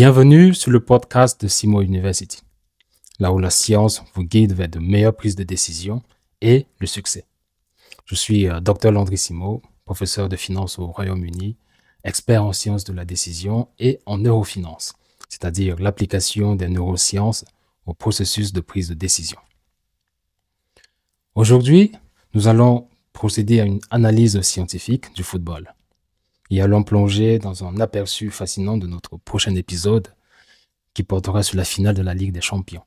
Bienvenue sur le podcast de Simo University, là où la science vous guide vers de meilleures prises de décision et le succès. Je suis Dr Landry Simo, professeur de finance au Royaume-Uni, expert en sciences de la décision et en neurofinance, c'est-à-dire l'application des neurosciences au processus de prise de décision. Aujourd'hui, nous allons procéder à une analyse scientifique du football et allons plonger dans un aperçu fascinant de notre prochain épisode qui portera sur la finale de la Ligue des Champions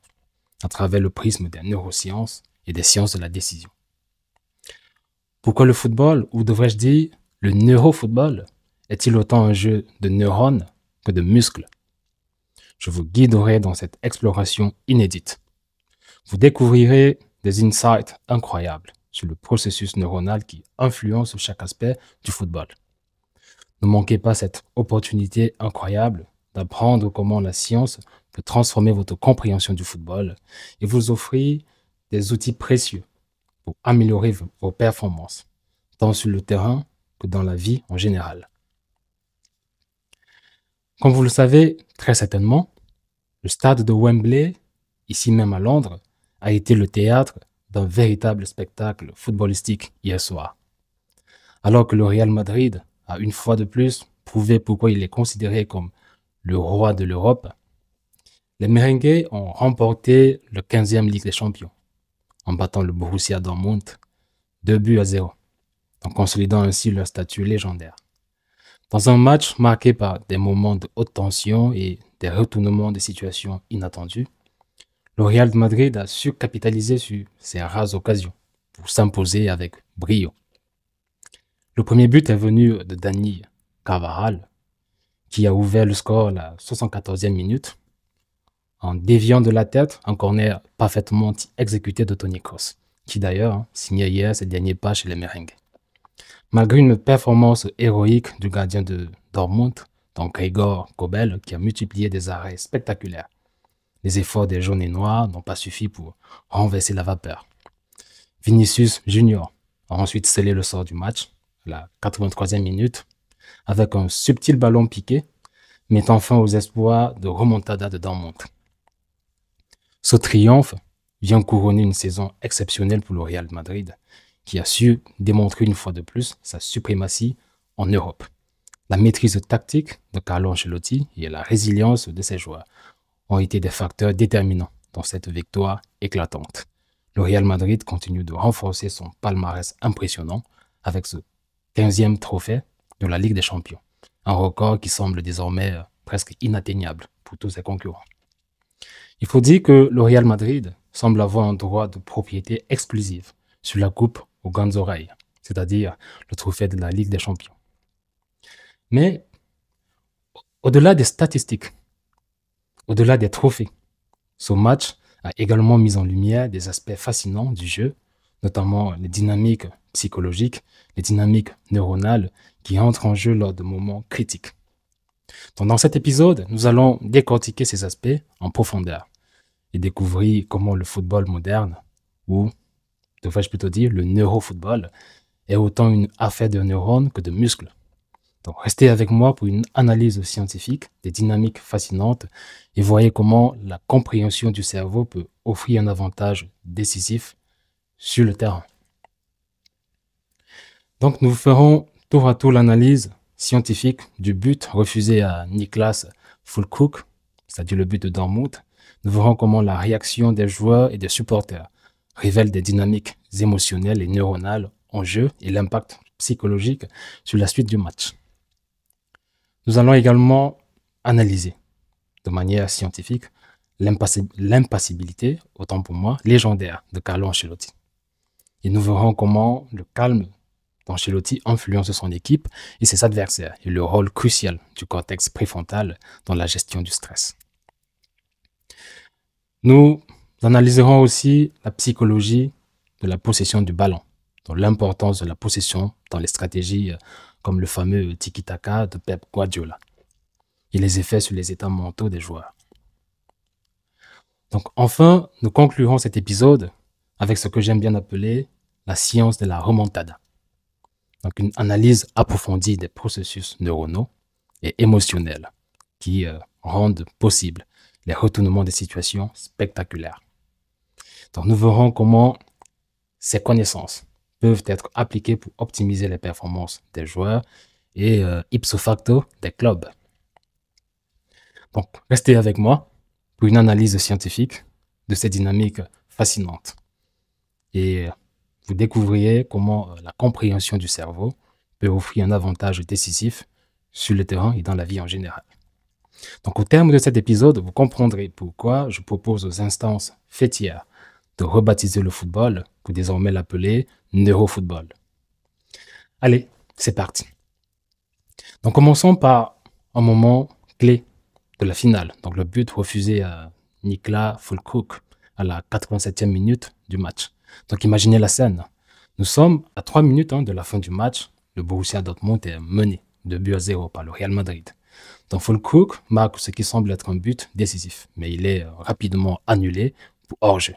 à travers le prisme des neurosciences et des sciences de la décision. Pourquoi le football, ou devrais-je dire le neurofootball, est-il autant un jeu de neurones que de muscles? Je vous guiderai dans cette exploration inédite. Vous découvrirez des insights incroyables sur le processus neuronal qui influence chaque aspect du football. Ne manquez pas cette opportunité incroyable d'apprendre comment la science peut transformer votre compréhension du football et vous offrir des outils précieux pour améliorer vos performances, tant sur le terrain que dans la vie en général. Comme vous le savez très certainement, le stade de Wembley, ici même à Londres, a été le théâtre d'un véritable spectacle footballistique hier soir. Alors que le Real Madrid a une fois de plus prouvé pourquoi il est considéré comme le roi de l'Europe, les Merengues ont remporté le 15e Ligue des Champions en battant le Borussia Dortmund 2-0, en consolidant ainsi leur statut légendaire. Dans un match marqué par des moments de haute tension et des retournements de situations inattendues, le Real Madrid a su capitaliser sur ces rares occasions pour s'imposer avec brio. Le premier but est venu de Dani Carvajal, qui a ouvert le score à la 74e minute en déviant de la tête un corner parfaitement exécuté de Toni Kroos, qui d'ailleurs signait hier ses derniers pas chez les Merengues. Malgré une performance héroïque du gardien de Dortmund, donc Gregor Kobel, qui a multiplié des arrêts spectaculaires, les efforts des jaunes et noirs n'ont pas suffi pour renverser la vapeur. Vinicius Junior a ensuite scellé le sort du match à la 83e minute avec un subtil ballon piqué, mettant fin aux espoirs de remontada de Dortmund. Ce triomphe vient couronner une saison exceptionnelle pour le Real Madrid, qui a su démontrer une fois de plus sa suprématie en Europe. La maîtrise tactique de Carlo Ancelotti et la résilience de ses joueurs ont été des facteurs déterminants dans cette victoire éclatante. Le Real Madrid continue de renforcer son palmarès impressionnant avec ce 15e trophée de la Ligue des Champions, un record qui semble désormais presque inatteignable pour tous ses concurrents. Il faut dire que le Real Madrid semble avoir un droit de propriété exclusif sur la coupe aux grandes oreilles, c'est-à-dire le trophée de la Ligue des Champions. Mais au-delà des statistiques, au-delà des trophées, ce match a également mis en lumière des aspects fascinants du jeu, notamment les dynamiques psychologiques, les dynamiques neuronales qui entrent en jeu lors de moments critiques. Donc, dans cet épisode, nous allons décortiquer ces aspects en profondeur et découvrir comment le football moderne, ou devrais-je plutôt dire le neurofootball, est autant une affaire de neurones que de muscles. Donc restez avec moi pour une analyse scientifique des dynamiques fascinantes et voyez comment la compréhension du cerveau peut offrir un avantage décisif sur le terrain. Donc nous ferons tour à tour l'analyse scientifique du but refusé à Niklas Füllkrug, c'est-à-dire le but de Dortmund. Nous verrons comment la réaction des joueurs et des supporters révèle des dynamiques émotionnelles et neuronales en jeu et l'impact psychologique sur la suite du match. Nous allons également analyser de manière scientifique l'impassibilité, autant pour moi, légendaire de Carlo Ancelotti. Et nous verrons comment le calme d'Ancelotti influence son équipe et ses adversaires et le rôle crucial du cortex préfrontal dans la gestion du stress. Nous analyserons aussi la psychologie de la possession du ballon, donc l'importance de la possession dans les stratégies comme le fameux tiki-taka de Pep Guardiola et les effets sur les états mentaux des joueurs. Donc enfin, nous conclurons cet épisode avec ce que j'aime bien appeler la science de la remontada. Donc une analyse approfondie des processus neuronaux et émotionnels qui rendent possibles les retournements des situations spectaculaires. Donc, nous verrons comment ces connaissances peuvent être appliquées pour optimiser les performances des joueurs et ipso facto des clubs. Donc, restez avec moi pour une analyse scientifique de ces dynamiques fascinantes. Et vous découvrirez comment la compréhension du cerveau peut offrir un avantage décisif sur le terrain et dans la vie en général. Donc, au terme de cet épisode, vous comprendrez pourquoi je propose aux instances fêtières de rebaptiser le football pour désormais l'appeler neurofootball. Allez, c'est parti. Donc, commençons par un moment clé de la finale. Donc, le but refusé à Niklas Füllkrug à la 87e minute du match. Donc, imaginez la scène. Nous sommes à 3 minutes de la fin du match. Le Borussia Dortmund est mené de 2-0 par le Real Madrid. Donc, Füllkrug marque ce qui semble être un but décisif, mais il est rapidement annulé pour hors-jeu.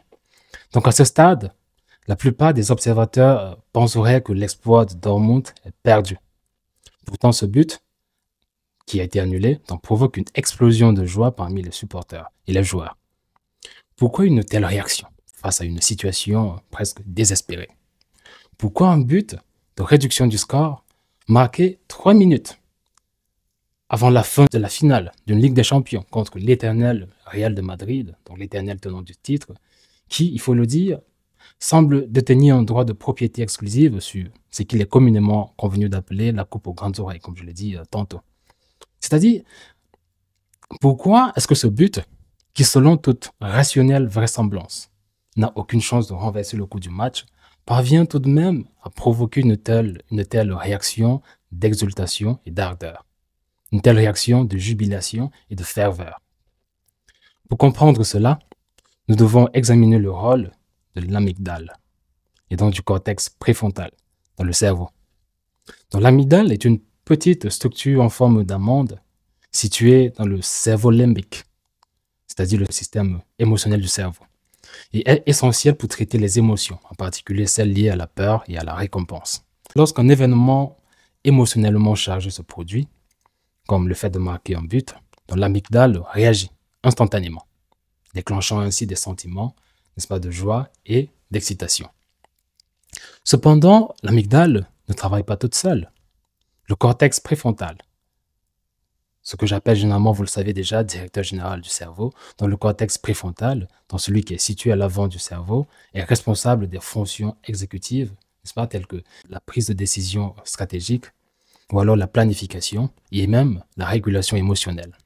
Donc, à ce stade, la plupart des observateurs penseraient que l'exploit de Dortmund est perdu. Pourtant, ce but, qui a été annulé, donc provoque une explosion de joie parmi les supporters et les joueurs. Pourquoi une telle réaction face à une situation presque désespérée? Pourquoi un but de réduction du score marqué 3 minutes avant la fin de la finale d'une Ligue des Champions contre l'éternel Real de Madrid, donc l'éternel tenant du titre, qui, il faut le dire, semble détenir un droit de propriété exclusive sur ce qu'il est communément convenu d'appeler la coupe aux grandes oreilles, comme je l'ai dit tantôt. C'est-à-dire, pourquoi est-ce que ce but, qui selon toute rationnelle vraisemblance n'a aucune chance de renverser le cours du match, parvient tout de même à provoquer une telle réaction d'exultation et d'ardeur, une telle réaction de jubilation et de ferveur? Pour comprendre cela, nous devons examiner le rôle de l'amygdale et donc du cortex préfrontal dans le cerveau. Donc, l'amygdale est une petite structure en forme d'amande située dans le cerveau limbique, c'est-à-dire le système émotionnel du cerveau, et est essentielle pour traiter les émotions, en particulier celles liées à la peur et à la récompense. Lorsqu'un événement émotionnellement chargé se produit, comme le fait de marquer un but, donc l'amygdale réagit instantanément, déclenchant ainsi des sentiments, n'est-ce pas, de joie et d'excitation. Cependant, l'amygdale ne travaille pas toute seule. Le cortex préfrontal, ce que j'appelle généralement, vous le savez déjà, directeur général du cerveau, dans le cortex préfrontal, dans celui qui est situé à l'avant du cerveau, est responsable des fonctions exécutives, n'est-ce pas, telles que la prise de décision stratégique, ou alors la planification, et même la régulation émotionnelle.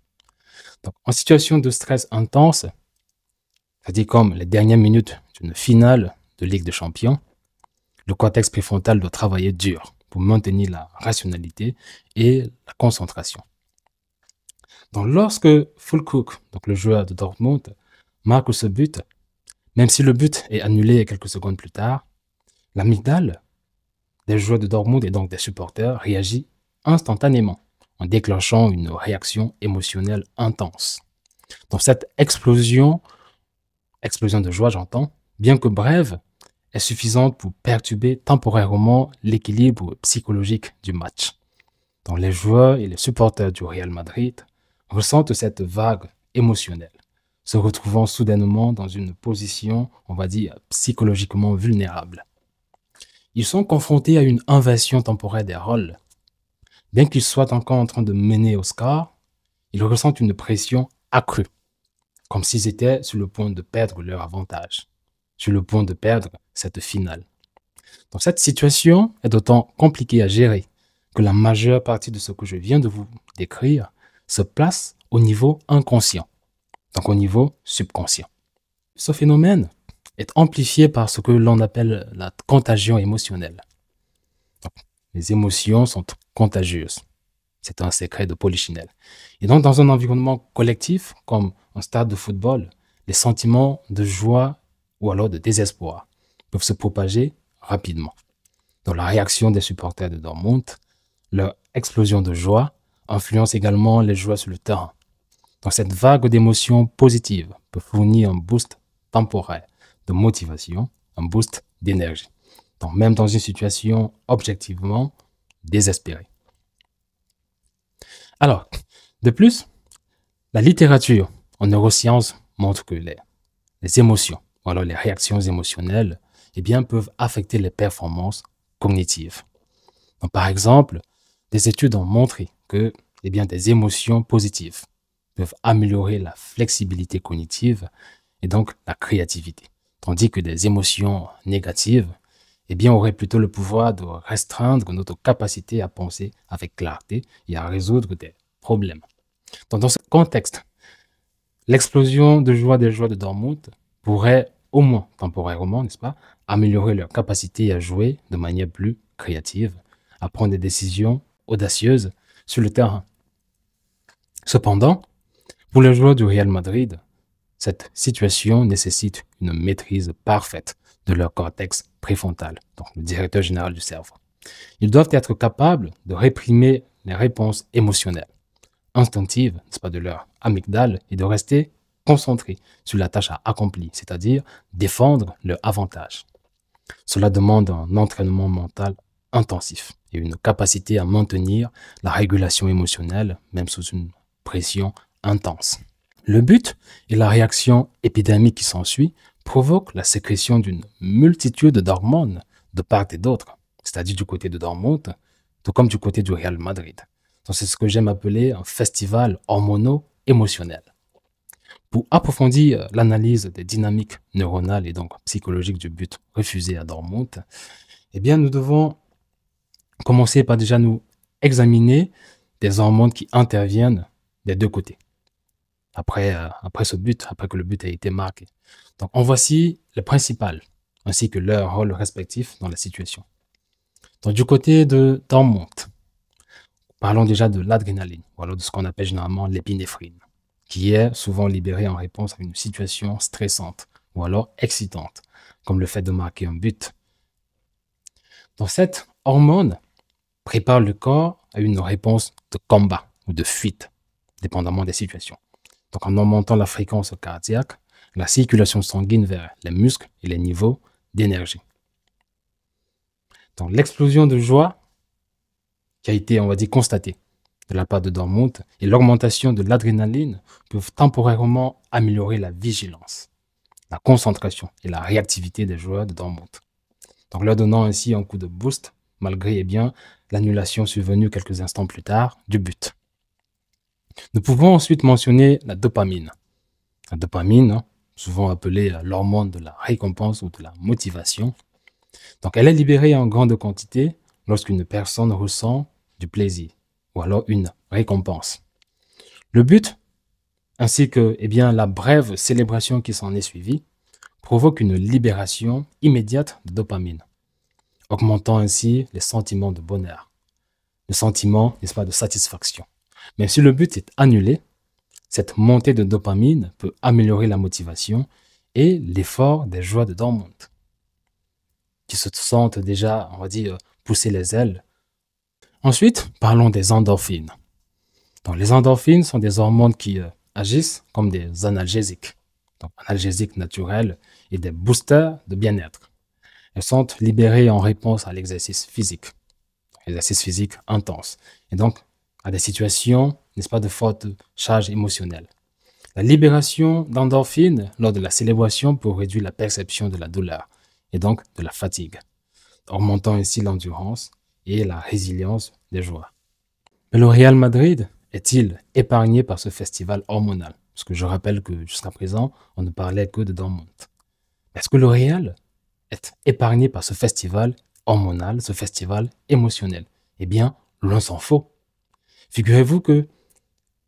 Donc, en situation de stress intense, c'est-à-dire comme les dernières minutes d'une finale de Ligue des Champions, le cortex préfrontal doit travailler dur pour maintenir la rationalité et la concentration. Donc, lorsque Füllkrug, donc le joueur de Dortmund, marque ce but, même si le but est annulé quelques secondes plus tard, l'amygdale des joueurs de Dortmund et donc des supporters réagit instantanément en déclenchant une réaction émotionnelle intense. Donc, cette explosion de joie, j'entends, bien que brève, est suffisante pour perturber temporairement l'équilibre psychologique du match. Donc, les joueurs et les supporters du Real Madrid ressentent cette vague émotionnelle, se retrouvant soudainement dans une position, on va dire, psychologiquement vulnérable. Ils sont confrontés à une inversion temporaire des rôles. Bien qu'ils soient encore en train de mener au score, ils ressentent une pression accrue, comme s'ils étaient sur le point de perdre leur avantage, sur le point de perdre cette finale. Donc, cette situation est d'autant compliquée à gérer que la majeure partie de ce que je viens de vous décrire se place au niveau inconscient, donc au niveau subconscient. Ce phénomène est amplifié par ce que l'on appelle la contagion émotionnelle. Donc, les émotions sont contagieuses. C'est un secret de Polichinelle. Et donc, dans un environnement collectif, comme un stade de football, les sentiments de joie ou alors de désespoir peuvent se propager rapidement. Dans la réaction des supporters de Dortmund, leur explosion de joie influence également les joueurs sur le terrain. Donc, cette vague d'émotions positives peut fournir un boost temporaire de motivation, un boost d'énergie. Donc, même dans une situation objectivement désespérée. Alors, de plus, La littérature en neurosciences montre que les émotions, ou alors les réactions émotionnelles, eh bien, peuvent affecter les performances cognitives. Donc, par exemple, des études ont montré que eh bien, des émotions positives peuvent améliorer la flexibilité cognitive et donc la créativité, tandis que des émotions négatives eh bien, auraient plutôt le pouvoir de restreindre notre capacité à penser avec clarté et à résoudre des problèmes. Donc, dans ce contexte, l'explosion de joie des joueurs de Dortmund pourrait, au moins temporairement, n'est-ce pas, améliorer leur capacité à jouer de manière plus créative, à prendre des décisions audacieuses sur le terrain. Cependant, pour les joueurs du Real Madrid, cette situation nécessite une maîtrise parfaite de leur cortex préfrontal, donc le directeur général du cerveau. Ils doivent être capables de réprimer les réponses émotionnelles, instinctives, n'est-ce pas, de leur amygdale et de rester concentrés sur la tâche à accomplir, c'est-à-dire défendre leur avantage. Cela demande un entraînement mental intensif et une capacité à maintenir la régulation émotionnelle, même sous une pression intense. Le but et la réaction épidémique qui s'ensuit provoquent la sécrétion d'une multitude d'hormones de part et d'autre, c'est-à-dire du côté de Dortmund, tout comme du côté du Real Madrid. Donc c'est ce que j'aime appeler un festival hormono-émotionnel. Pour approfondir l'analyse des dynamiques neuronales et donc psychologiques du but refusé à Dortmund, eh bien nous devons commencer par déjà nous examiner des hormones qui interviennent des deux côtés. Après que le but a été marqué. Donc, en voici les principales, ainsi que leurs rôles respectifs dans la situation. Donc, du côté de Dortmund, parlons déjà de l'adrénaline, ou alors de ce qu'on appelle généralement l'épinéphrine, qui est souvent libérée en réponse à une situation stressante, ou alors excitante, comme le fait de marquer un but. Donc, cette hormone prépare le corps à une réponse de combat ou de fuite, dépendamment des situations. Donc, en augmentant la fréquence cardiaque, la circulation sanguine vers les muscles et les niveaux d'énergie. Donc, l'explosion de joie qui a été, on va dire, constatée de la part de Dortmund et l'augmentation de l'adrénaline peuvent temporairement améliorer la vigilance, la concentration et la réactivité des joueurs de Dortmund. Donc, leur donnant ainsi un coup de boost, malgré l'annulation survenue quelques instants plus tard du but. Nous pouvons ensuite mentionner la dopamine. La dopamine, souvent appelée l'hormone de la récompense ou de la motivation. Donc, elle est libérée en grande quantité lorsqu'une personne ressent du plaisir ou alors une récompense. Le but, ainsi que la brève célébration qui s'en est suivie, provoque une libération immédiate de dopamine, augmentant ainsi les sentiments de bonheur, le sentiment, n'est-ce pas, de satisfaction. Même si le but est annulé, cette montée de dopamine peut améliorer la motivation et l'effort des joueurs de Dortmund, qui se sentent déjà, on va dire, pousser les ailes. Ensuite, parlons des endorphines. Donc, les endorphines sont des hormones qui agissent comme des analgésiques, donc analgésiques naturels et des boosters de bien-être. Elles sont libérées en réponse à l'exercice physique intense, et donc à des situations, n'est-ce pas, de forte charge émotionnelle. La libération d'endorphines lors de la célébration peut réduire la perception de la douleur et donc de la fatigue, augmentant ainsi l'endurance et la résilience des joueurs. Mais le Real Madrid est-il épargné par ce festival hormonal? Parce que je rappelle que jusqu'à présent, on ne parlait que de Dortmund. Est-ce que le Real est épargné par ce festival hormonal, ce festival émotionnel? Eh bien, l'on s'en faut. Figurez-vous qu'il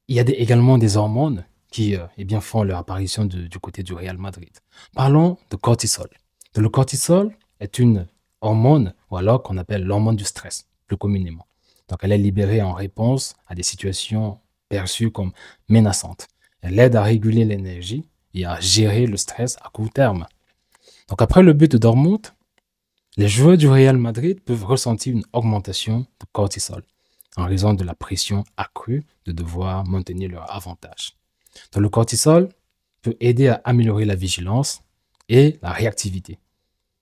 y a également des hormones qui font leur apparition du côté du Real Madrid. Parlons de cortisol. Le cortisol est une hormone, ou alors qu'on appelle l'hormone du stress, plus communément. Donc, elle est libérée en réponse à des situations perçues comme menaçantes. Elle aide à réguler l'énergie et à gérer le stress à court terme. Donc, après le but de Dortmund, les joueurs du Real Madrid peuvent ressentir une augmentation de cortisol en raison de la pression accrue de devoir maintenir leur avantage. Donc, le cortisol peut aider à améliorer la vigilance et la réactivité.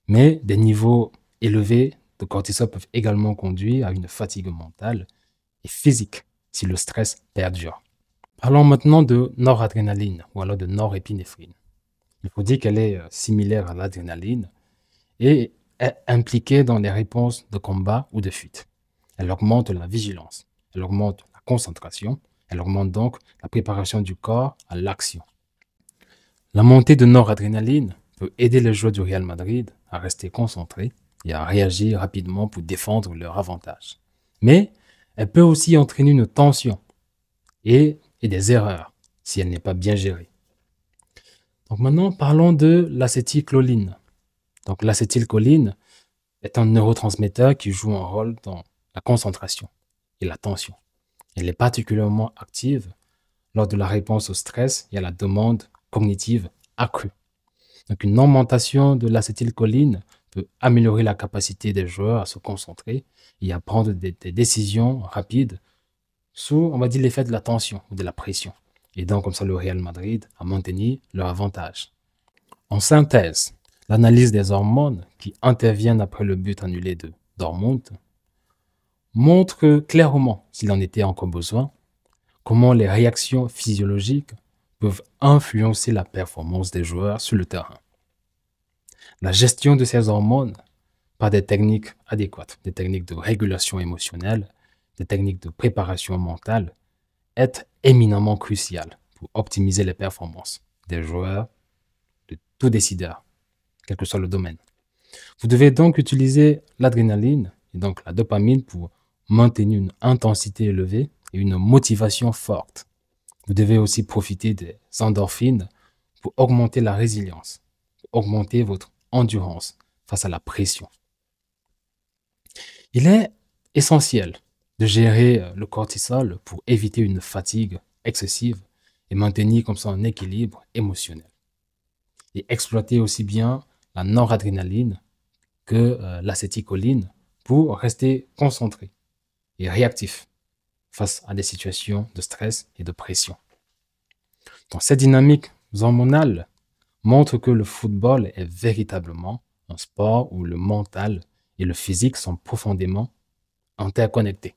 Mais des niveaux élevés de cortisol peuvent également conduire à une fatigue mentale et physique si le stress perdure. Parlons maintenant de noradrénaline ou alors de norépinéphrine. Il faut dire qu'elle est similaire à l'adrénaline et est impliquée dans les réponses de combat ou de fuite. Elle augmente la vigilance, elle augmente la concentration, elle augmente donc la préparation du corps à l'action. La montée de noradrénaline peut aider les joueurs du Real Madrid à rester concentrés et à réagir rapidement pour défendre leur avantage. Mais elle peut aussi entraîner une tension et des erreurs si elle n'est pas bien gérée. Donc maintenant, parlons de l'acétylcholine. Donc l'acétylcholine est un neurotransmetteur qui joue un rôle dans la concentration et l'attention. Elle est particulièrement active lors de la réponse au stress et à la demande cognitive accrue. Donc une augmentation de l'acétylcholine peut améliorer la capacité des joueurs à se concentrer et à prendre des décisions rapides sous, on va dire, l'effet de la tension ou de la pression. Et donc, comme ça, le Real Madrid a maintenu leur avantage. En synthèse, l'analyse des hormones qui interviennent après le but annulé de Dortmund montre clairement, s'il en était encore besoin, comment les réactions physiologiques peuvent influencer la performance des joueurs sur le terrain. La gestion de ces hormones par des techniques adéquates, des techniques de régulation émotionnelle, des techniques de préparation mentale, est éminemment cruciale pour optimiser les performances des joueurs, de tout décideur, quel que soit le domaine. Vous devez donc utiliser l'adrénaline et donc la dopamine pour maintenir une intensité élevée et une motivation forte. Vous devez aussi profiter des endorphines pour augmenter la résilience, pour augmenter votre endurance face à la pression. Il est essentiel de gérer le cortisol pour éviter une fatigue excessive et maintenir comme ça un équilibre émotionnel. Et exploiter aussi bien la noradrénaline que l'acétylcholine pour rester concentré et réactif face à des situations de stress et de pression. Donc, cette dynamique hormonale montre que le football est véritablement un sport où le mental et le physique sont profondément interconnectés.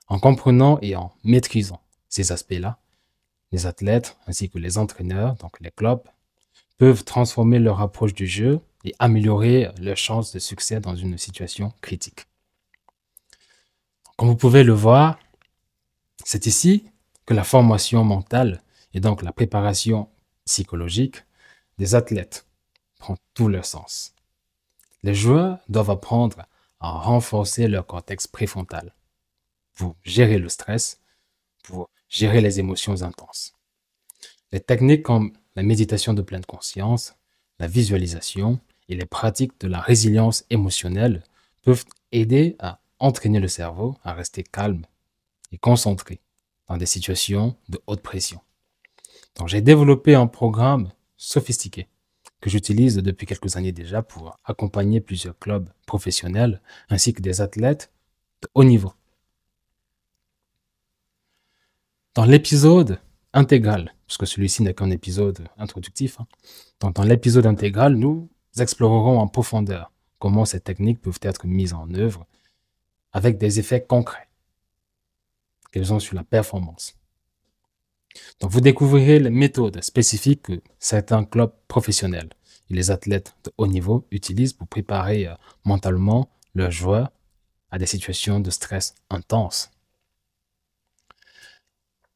En comprenant et en maîtrisant ces aspects-là, les athlètes ainsi que les entraîneurs, donc les clubs, peuvent transformer leur approche du jeu et améliorer leurs chances de succès dans une situation critique. Comme vous pouvez le voir, c'est ici que la formation mentale et donc la préparation psychologique des athlètes prend tout leur sens. Les joueurs doivent apprendre à renforcer leur cortex préfrontal pour gérer le stress, pour gérer les émotions intenses. Les techniques comme la méditation de pleine conscience, la visualisation et les pratiques de la résilience émotionnelle peuvent aider à entraîner le cerveau à rester calme et concentré dans des situations de haute pression. Donc, j'ai développé un programme sophistiqué que j'utilise depuis quelques années déjà pour accompagner plusieurs clubs professionnels ainsi que des athlètes de haut niveau. Dans l'épisode intégral, puisque celui-ci n'est qu'un épisode introductif, donc dans l'épisode intégral, nous explorerons en profondeur comment ces techniques peuvent être mises en œuvre avec des effets concrets qu'elles ont sur la performance. Donc, vous découvrirez les méthodes spécifiques que certains clubs professionnels et les athlètes de haut niveau utilisent pour préparer mentalement leurs joueurs à des situations de stress intense.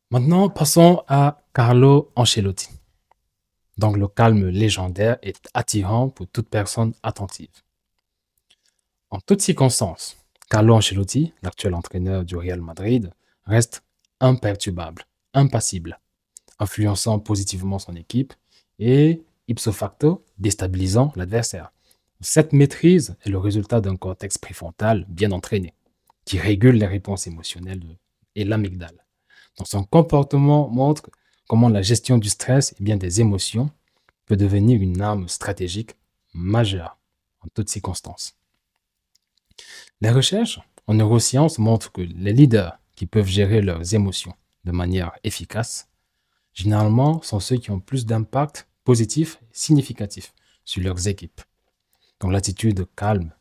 Maintenant, passons à Carlo Ancelotti. Donc, le calme légendaire est attirant pour toute personne attentive. En toutes circonstances, Carlo Ancelotti, l'actuel entraîneur du Real Madrid, reste imperturbable, impassible, influençant positivement son équipe et, ipso facto, déstabilisant l'adversaire. Cette maîtrise est le résultat d'un cortex préfrontal bien entraîné, qui régule les réponses émotionnelles et l'amygdale. Donc, son comportement montre comment la gestion du stress et bien des émotions peut devenir une arme stratégique majeure en toutes circonstances. Les recherches en neurosciences montrent que les leaders qui peuvent gérer leurs émotions de manière efficace, généralement, sont ceux qui ont plus d'impact positif et significatif sur leurs équipes. Donc l'attitude calme,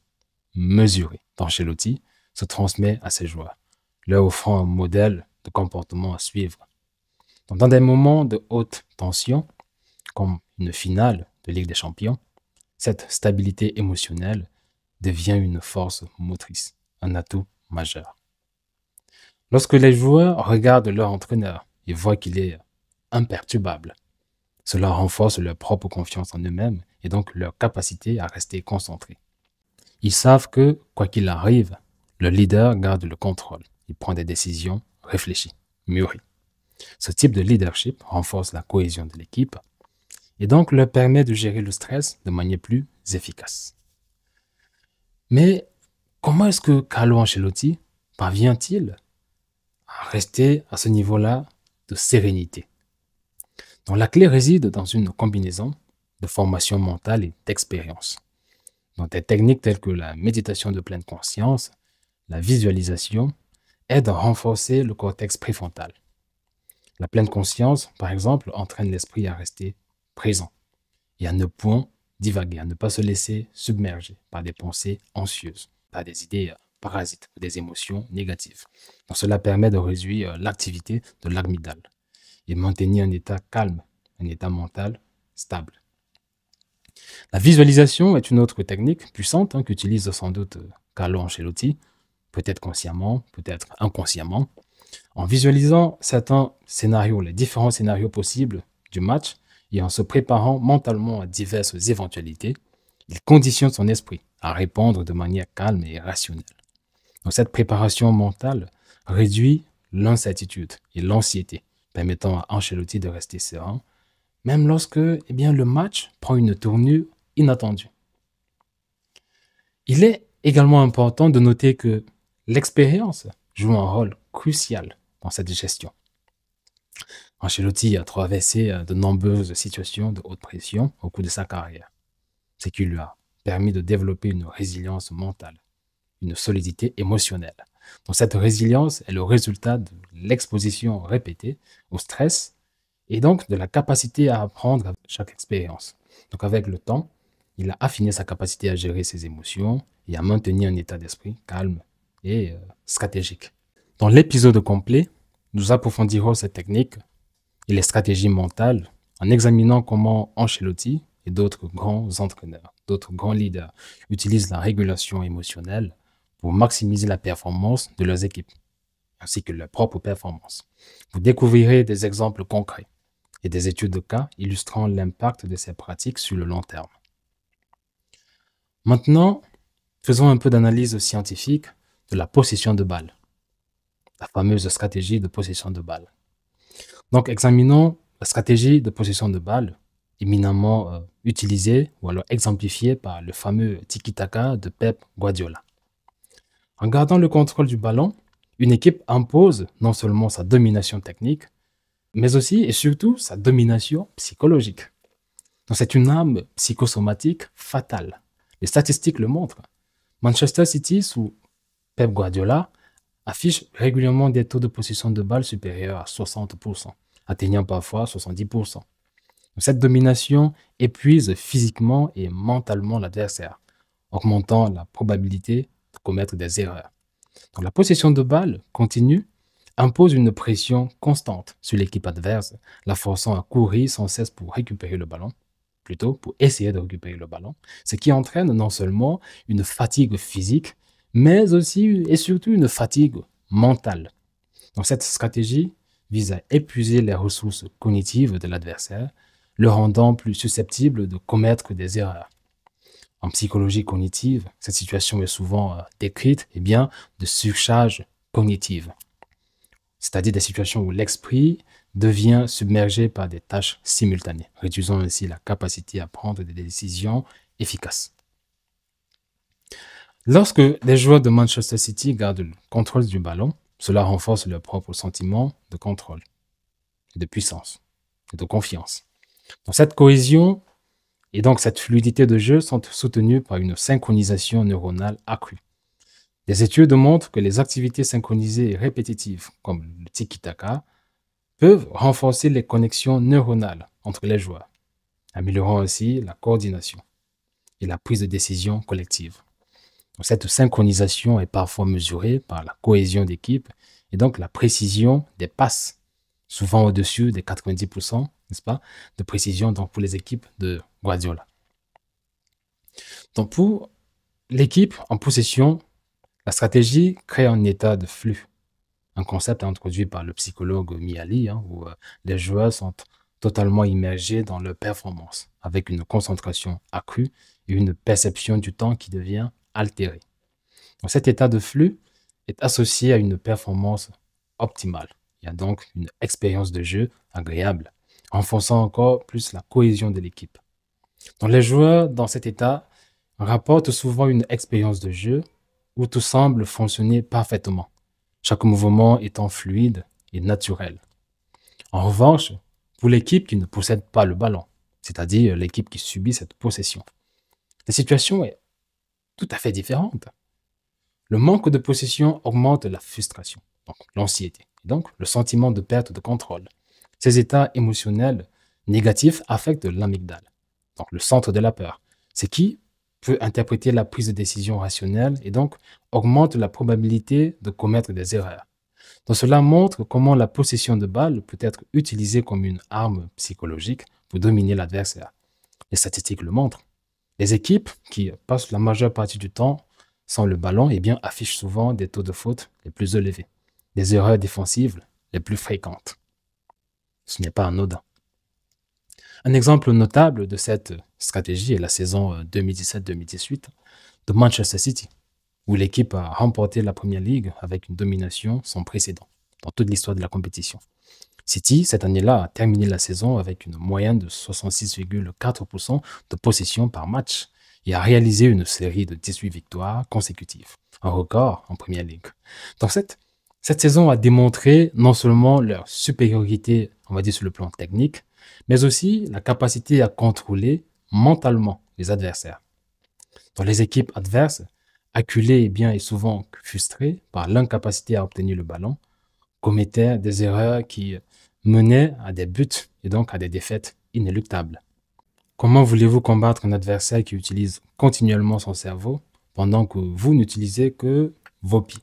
mesurée d'Ancelotti se transmet à ses joueurs, leur offrant un modèle de comportement à suivre Donc, dans des moments de haute tension, comme une finale de Ligue des Champions, cette stabilité émotionnelle devient une force motrice, un atout majeur. Lorsque les joueurs regardent leur entraîneur et voient qu'il est imperturbable, cela renforce leur propre confiance en eux-mêmes et donc leur capacité à rester concentrés. Ils savent que, quoi qu'il arrive, le leader garde le contrôle. Il prend des décisions réfléchies, mûries. Ce type de leadership renforce la cohésion de l'équipe et donc leur permet de gérer le stress de manière plus efficace. Mais comment est-ce que Carlo Ancelotti parvient-il à rester à ce niveau-là de sérénité? Donc la clé réside dans une combinaison de formation mentale et d'expérience. Donc des techniques telles que la méditation de pleine conscience, la visualisation, aident à renforcer le cortex préfrontal. La pleine conscience, par exemple, entraîne l'esprit à rester présent et à ne point divaguer, à ne pas se laisser submerger par des pensées anxieuses, par des idées parasites, des émotions négatives. Donc, cela permet de réduire l'activité de l'amygdale et maintenir un état calme, un état mental stable. La visualisation est une autre technique puissante qu'utilise sans doute Carlo Ancelotti, peut-être consciemment, peut-être inconsciemment. En visualisant certains scénarios, les différents scénarios possibles du match, et en se préparant mentalement à diverses éventualités, il conditionne son esprit à répondre de manière calme et rationnelle. Donc, cette préparation mentale réduit l'incertitude et l'anxiété, permettant à Ancelotti de rester serein, même lorsque le match prend une tournure inattendue. Il est également important de noter que l'expérience joue un rôle crucial dans cette gestion. Ancelotti a traversé de nombreuses situations de haute pression au cours de sa carrière, ce qui lui a permis de développer une résilience mentale, une solidité émotionnelle. Donc cette résilience est le résultat de l'exposition répétée au stress et donc de la capacité à apprendre avec chaque expérience. Donc avec le temps, il a affiné sa capacité à gérer ses émotions et à maintenir un état d'esprit calme et stratégique. Dans l'épisode complet, nous approfondirons cette technique et les stratégies mentales en examinant comment Ancelotti et d'autres grands entraîneurs, d'autres grands leaders utilisent la régulation émotionnelle pour maximiser la performance de leurs équipes, ainsi que leur propre performance. Vous découvrirez des exemples concrets et des études de cas illustrant l'impact de ces pratiques sur le long terme. Maintenant, faisons un peu d'analyse scientifique de la possession de balle, la fameuse stratégie de possession de balle. Donc, examinons la stratégie de possession de balle, éminemment utilisée ou alors exemplifiée par le fameux tiki-taka de Pep Guardiola. En gardant le contrôle du ballon, une équipe impose non seulement sa domination technique, mais aussi et surtout sa domination psychologique. Donc, c'est une arme psychosomatique fatale. Les statistiques le montrent. Manchester City, sous Pep Guardiola, affiche régulièrement des taux de possession de balle supérieurs à 60%, atteignant parfois 70%. Cette domination épuise physiquement et mentalement l'adversaire, augmentant la probabilité de commettre des erreurs. Donc, la possession de balle continue impose une pression constante sur l'équipe adverse, la forçant à courir sans cesse pour récupérer le ballon, plutôt pour essayer de récupérer le ballon, ce qui entraîne non seulement une fatigue physique, mais aussi et surtout une fatigue mentale. Donc cette stratégie vise à épuiser les ressources cognitives de l'adversaire, le rendant plus susceptible de commettre des erreurs. En psychologie cognitive, cette situation est souvent décrite de surcharge cognitive, c'est-à-dire des situations où l'esprit devient submergé par des tâches simultanées, réduisant ainsi la capacité à prendre des décisions efficaces. Lorsque les joueurs de Manchester City gardent le contrôle du ballon, cela renforce leur propre sentiment de contrôle, de puissance et de confiance. Donc, cette cohésion et donc cette fluidité de jeu sont soutenues par une synchronisation neuronale accrue. Des études montrent que les activités synchronisées et répétitives, comme le tiki-taka, peuvent renforcer les connexions neuronales entre les joueurs, améliorant ainsi la coordination et la prise de décision collective. Donc, cette synchronisation est parfois mesurée par la cohésion d'équipe et donc la précision des passes souvent au-dessus des 90%, n'est-ce pas, de précision donc pour les équipes de Guardiola. Donc pour l'équipe en possession, la stratégie crée un état de flux, un concept introduit par le psychologue Mihaly, où les joueurs sont totalement immergés dans leur performance, avec une concentration accrue et une perception du temps qui devient altérée. Donc cet état de flux est associé à une performance optimale. Il y a donc une expérience de jeu agréable, renforçant encore plus la cohésion de l'équipe. Donc les joueurs dans cet état rapportent souvent une expérience de jeu où tout semble fonctionner parfaitement, chaque mouvement étant fluide et naturel. En revanche, pour l'équipe qui ne possède pas le ballon, c'est-à-dire l'équipe qui subit cette possession, la situation est tout à fait différente. Le manque de possession augmente la frustration, donc l'anxiété, et donc le sentiment de perte de contrôle. Ces états émotionnels négatifs affectent l'amygdale, donc le centre de la peur, ce qui peut interpréter la prise de décision rationnelle et donc augmente la probabilité de commettre des erreurs. Donc cela montre comment la possession de balle peut être utilisée comme une arme psychologique pour dominer l'adversaire. Les statistiques le montrent. Les équipes qui passent la majeure partie du temps sans le ballon affichent souvent des taux de faute les plus élevés, des erreurs défensives les plus fréquentes. Ce n'est pas anodin. Un exemple notable de cette stratégie est la saison 2017-2018 de Manchester City, où l'équipe a remporté la Premier League avec une domination sans précédent dans toute l'histoire de la compétition. City, cette année-là, a terminé la saison avec une moyenne de 66,4% de possession par match et a réalisé une série de 18 victoires consécutives, un record en Premier League. Donc cette saison a démontré non seulement leur supériorité, on va dire sur le plan technique, mais aussi la capacité à contrôler mentalement les adversaires. Donc les équipes adverses, acculées et souvent frustrées par l'incapacité à obtenir le ballon, commettaient des erreurs qui menaient à des buts et donc à des défaites inéluctables. Comment voulez-vous combattre un adversaire qui utilise continuellement son cerveau pendant que vous n'utilisez que vos pieds?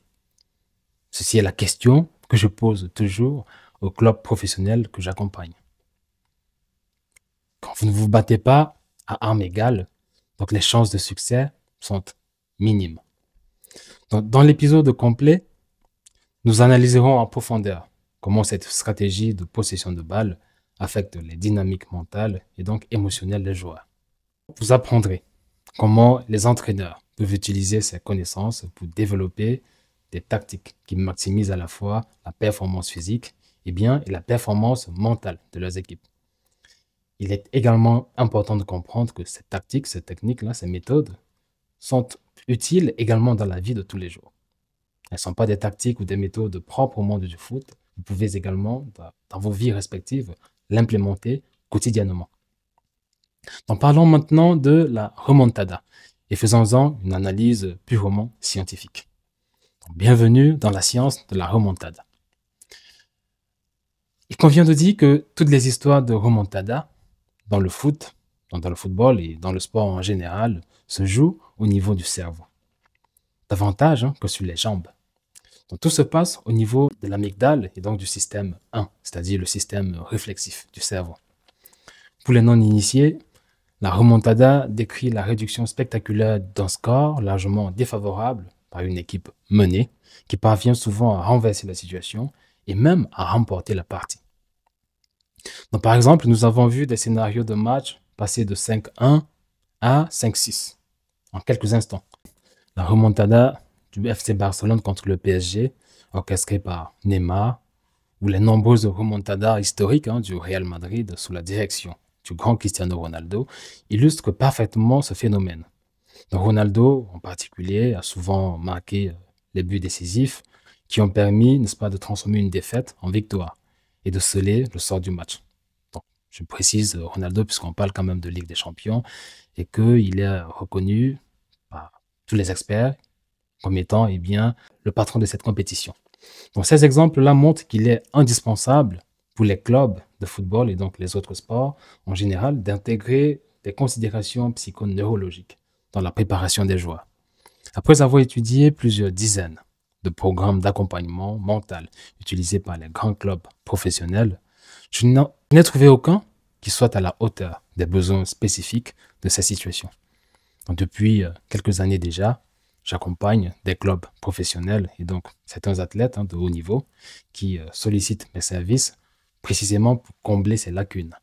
Ceci est la question que je pose toujours aux clubs professionnels que j'accompagne. Quand vous ne vous battez pas à armes égales, donc les chances de succès sont minimes. Donc, dans l'épisode complet, nous analyserons en profondeur comment cette stratégie de possession de balle affecte les dynamiques mentales et donc émotionnelles des joueurs. Vous apprendrez comment les entraîneurs peuvent utiliser ces connaissances pour développer des tactiques qui maximisent à la fois la performance physique et la performance mentale de leurs équipes. Il est également important de comprendre que ces tactiques, ces techniques-là, ces méthodes sont utiles également dans la vie de tous les jours. Elles ne sont pas des tactiques ou des méthodes propres au monde du foot. Vous pouvez également, dans vos vies respectives, l'implémenter quotidiennement. Donc parlons maintenant de la remontada et faisons-en une analyse purement scientifique. Donc, bienvenue dans la science de la remontada. Il convient de dire que toutes les histoires de remontada dans le foot, dans le football et dans le sport en général se jouent au niveau du cerveau, davantage que sur les jambes. Donc, tout se passe au niveau de l'amygdale et donc du système 1, c'est-à-dire le système réflexif du cerveau. Pour les non-initiés, la remontada décrit la réduction spectaculaire d'un score largement défavorable par une équipe menée qui parvient souvent à renverser la situation et même à remporter la partie. Donc, par exemple, nous avons vu des scénarios de match passer de 5-1 à 5-6 en quelques instants. La remontada du FC Barcelone contre le PSG, orchestrée par Neymar, ou les nombreuses remontadas historiques du Real Madrid sous la direction du grand Cristiano Ronaldo, illustrent parfaitement ce phénomène. Donc Ronaldo, en particulier, a souvent marqué les buts décisifs qui ont permis, n'est-ce pas, de transformer une défaite en victoire et de sceller le sort du match. Donc, je précise Ronaldo puisqu'on parle quand même de Ligue des Champions et qu'il est reconnu par tous les experts comme étant le patron de cette compétition. Donc ces exemples-là montrent qu'il est indispensable pour les clubs de football et donc les autres sports en général d'intégrer des considérations psychoneurologiques dans la préparation des joueurs. Après avoir étudié plusieurs dizaines de programmes d'accompagnement mental utilisés par les grands clubs professionnels, je n'ai trouvé aucun qui soit à la hauteur des besoins spécifiques de ces situations. Donc, depuis quelques années déjà, j'accompagne des clubs professionnels et donc certains athlètes de haut niveau qui sollicitent mes services précisément pour combler ces lacunes.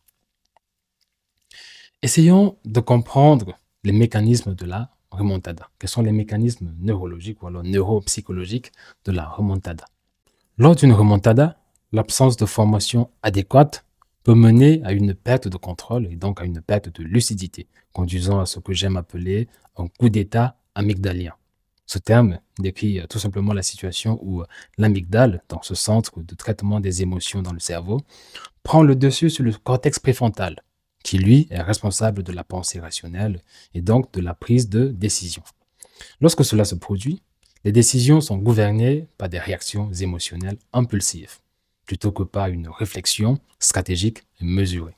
Essayons de comprendre les mécanismes de la remontada. Quels sont les mécanismes neurologiques ou alors neuropsychologiques de la remontada? Lors d'une remontada, l'absence de formation adéquate peut mener à une perte de contrôle et donc à une perte de lucidité, conduisant à ce que j'aime appeler un coup d'état amygdalien. Ce terme décrit tout simplement la situation où l'amygdale, dans ce centre de traitement des émotions dans le cerveau, prend le dessus sur le cortex préfrontal, qui lui est responsable de la pensée rationnelle et donc de la prise de décision. Lorsque cela se produit, les décisions sont gouvernées par des réactions émotionnelles impulsives, plutôt que par une réflexion stratégique et mesurée.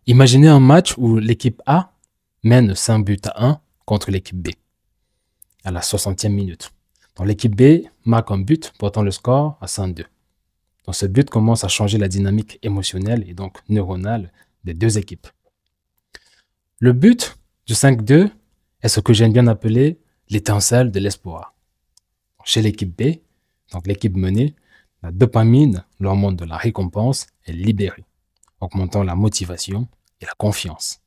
Imaginez un match où l'équipe A mène 5 buts à 1 contre l'équipe B à la 60e minute. Donc l'équipe B marque un but portant le score à 5-2. Donc ce but commence à changer la dynamique émotionnelle et donc neuronale des deux équipes. Le but du 5-2 est ce que j'aime bien appeler l'étincelle de l'espoir. Chez l'équipe B, donc l'équipe menée, la dopamine, l'hormone de la récompense, est libérée, augmentant la motivation et la confiance.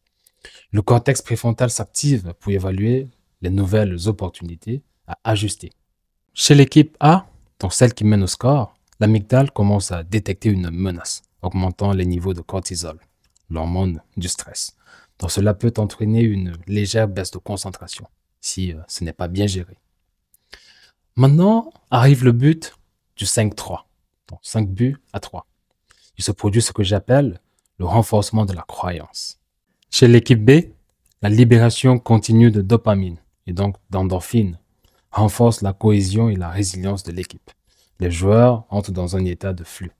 Le cortex préfrontal s'active pour évaluer les nouvelles opportunités à ajuster. Chez l'équipe A, donc celle qui mène au score, l'amygdale commence à détecter une menace, augmentant les niveaux de cortisol, l'hormone du stress. Donc cela peut entraîner une légère baisse de concentration si ce n'est pas bien géré. Maintenant arrive le but du 5-3, donc 5 buts à 3. Il se produit ce que j'appelle le renforcement de la croyance. Chez l'équipe B, la libération continue de dopamine et donc d'endorphine renforce la cohésion et la résilience de l'équipe. Les joueurs entrent dans un état de flux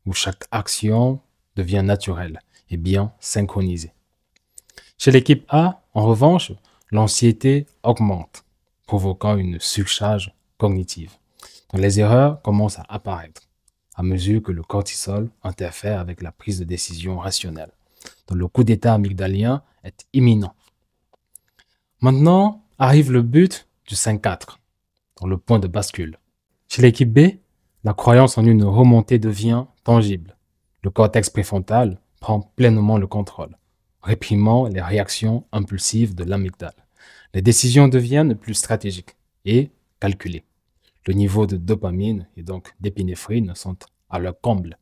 où chaque action devient naturelle et bien synchronisée. Chez l'équipe A, en revanche, l'anxiété augmente, provoquant une surcharge cognitive. Donc, les erreurs commencent à apparaître à mesure que le cortisol interfère avec la prise de décision rationnelle. Donc, le coup d'état amygdalien est imminent. Maintenant arrive le but du 5-4, dans le point de bascule. Chez l'équipe B, la croyance en une remontée devient tangible. Le cortex préfrontal prend pleinement le contrôle, réprimant les réactions impulsives de l'amygdale. Les décisions deviennent plus stratégiques et calculées. Le niveau de dopamine et donc d'épinéphrine sont à leur comble.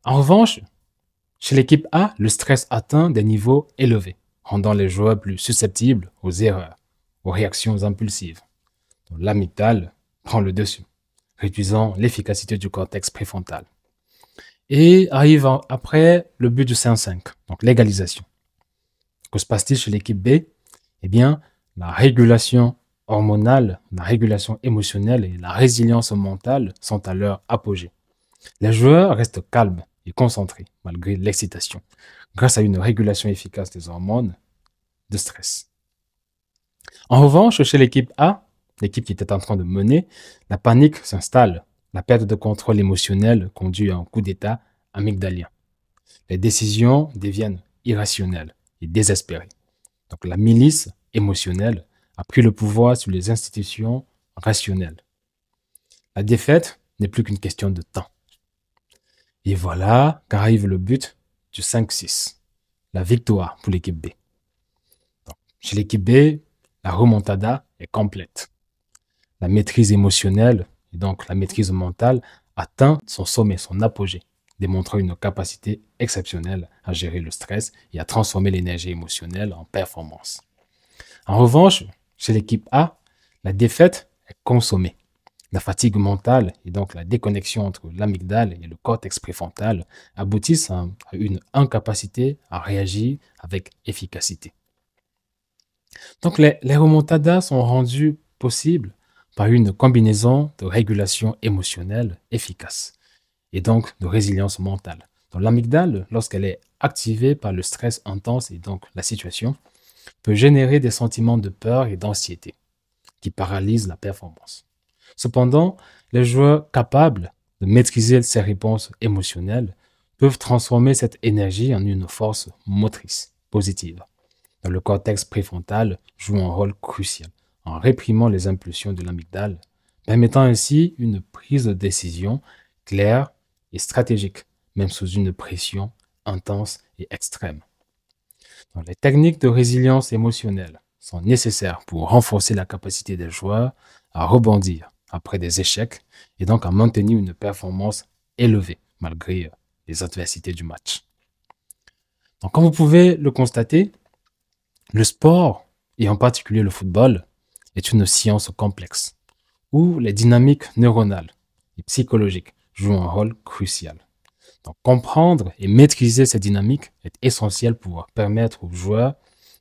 En revanche, chez l'équipe A, le stress atteint des niveaux élevés, rendant les joueurs plus susceptibles aux erreurs, aux réactions impulsives. L'amygdale prend le dessus, réduisant l'efficacité du cortex préfrontal. Et arrive après le but du 5-5, donc l'égalisation. Que se passe-t-il chez l'équipe B? Eh bien, la régulation hormonale, la régulation émotionnelle et la résilience mentale sont à leur apogée. Les joueurs restent calmes et concentrés malgré l'excitation, grâce à une régulation efficace des hormones de stress. En revanche, chez l'équipe A, l'équipe qui était en train de mener, la panique s'installe. La perte de contrôle émotionnel conduit à un coup d'état amygdalien. Les décisions deviennent irrationnelles et désespérées. Donc la milice émotionnelle a pris le pouvoir sur les institutions rationnelles. La défaite n'est plus qu'une question de temps. Et voilà qu'arrive le but du 5-6, la victoire pour l'équipe B. Donc, chez l'équipe B, la remontada est complète. La maîtrise émotionnelle et donc la maîtrise mentale atteint son sommet, son apogée, démontrant une capacité exceptionnelle à gérer le stress et à transformer l'énergie émotionnelle en performance. En revanche, chez l'équipe A, la défaite est consommée. La fatigue mentale et donc la déconnexion entre l'amygdale et le cortex préfrontal aboutissent à une incapacité à réagir avec efficacité. Donc les remontadas sont rendues possibles par une combinaison de régulation émotionnelle efficace et donc de résilience mentale. Donc l'amygdale, lorsqu'elle est activée par le stress intense et donc la situation, peut générer des sentiments de peur et d'anxiété, qui paralyse la performance. Cependant, les joueurs capables de maîtriser ces réponses émotionnelles peuvent transformer cette énergie en une force motrice positive. Dans le cortex préfrontal joue un rôle crucial en réprimant les impulsions de l'amygdale, permettant ainsi une prise de décision claire et stratégique, même sous une pression intense et extrême. Donc, les techniques de résilience émotionnelle sont nécessaires pour renforcer la capacité des joueurs à rebondir après des échecs et donc à maintenir une performance élevée malgré les adversités du match. Donc, comme vous pouvez le constater, le sport, et en particulier le football, est une science complexe où les dynamiques neuronales et psychologiques jouent un rôle crucial. Donc, comprendre et maîtriser ces dynamiques est essentiel pour permettre aux joueurs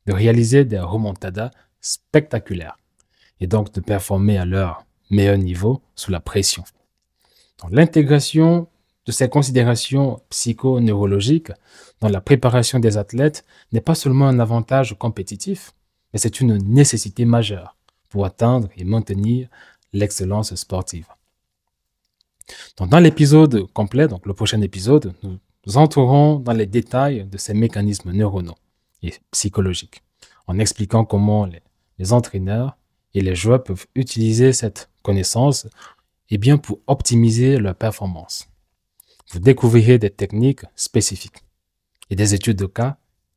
de réaliser des remontadas spectaculaires et donc de performer à leur meilleur niveau sous la pression. L'intégration de ces considérations psychoneurologiques dans la préparation des athlètes n'est pas seulement un avantage compétitif, mais c'est une nécessité majeure pour atteindre et maintenir l'excellence sportive. Donc, dans l'épisode complet, donc le prochain épisode, nous entrerons dans les détails de ces mécanismes neuronaux et psychologiques, en expliquant comment les entraîneurs et les joueurs peuvent utiliser cette connaissance pour optimiser leur performance. Vous découvrirez des techniques spécifiques et des études de cas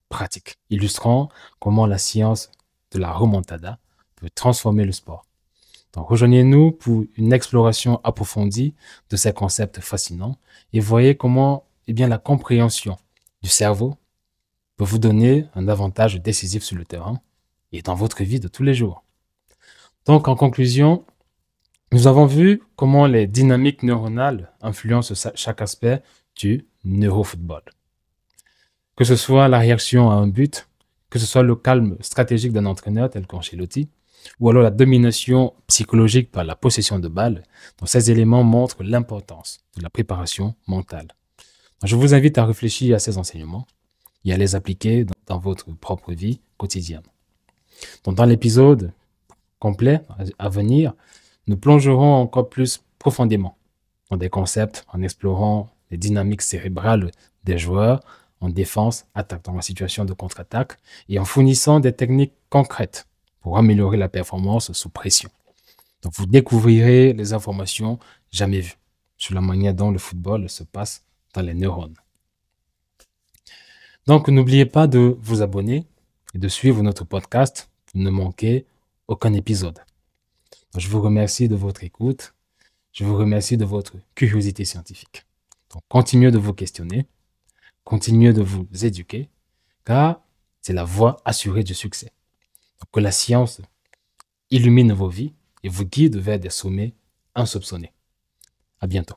pratiques, illustrant comment la science de la remontada peut transformer le sport. Donc, rejoignez-nous pour une exploration approfondie de ces concepts fascinants et voyez comment la compréhension du cerveau peut vous donner un avantage décisif sur le terrain et dans votre vie de tous les jours. Donc, en conclusion, nous avons vu comment les dynamiques neuronales influencent chaque aspect du neurofootball. Que ce soit la réaction à un but, que ce soit le calme stratégique d'un entraîneur tel qu'Ancelotti, ou alors la domination psychologique par la possession de balles, donc ces éléments montrent l'importance de la préparation mentale. Donc, je vous invite à réfléchir à ces enseignements et à les appliquer dans votre propre vie quotidienne. Donc, dans l'épisode complet à venir, nous plongerons encore plus profondément dans des concepts en explorant les dynamiques cérébrales des joueurs en défense, attaque dans la situation de contre-attaque et en fournissant des techniques concrètes pour améliorer la performance sous pression. Donc, vous découvrirez les informations jamais vues sur la manière dont le football se passe dans les neurones. Donc, n'oubliez pas de vous abonner et de suivre notre podcast pour ne manquer aucun épisode. Donc, je vous remercie de votre écoute. Je vous remercie de votre curiosité scientifique. Donc, continuez de vous questionner, continuez de vous éduquer, car c'est la voie assurée du succès. Donc, que la science illumine vos vies et vous guide vers des sommets insoupçonnés. À bientôt.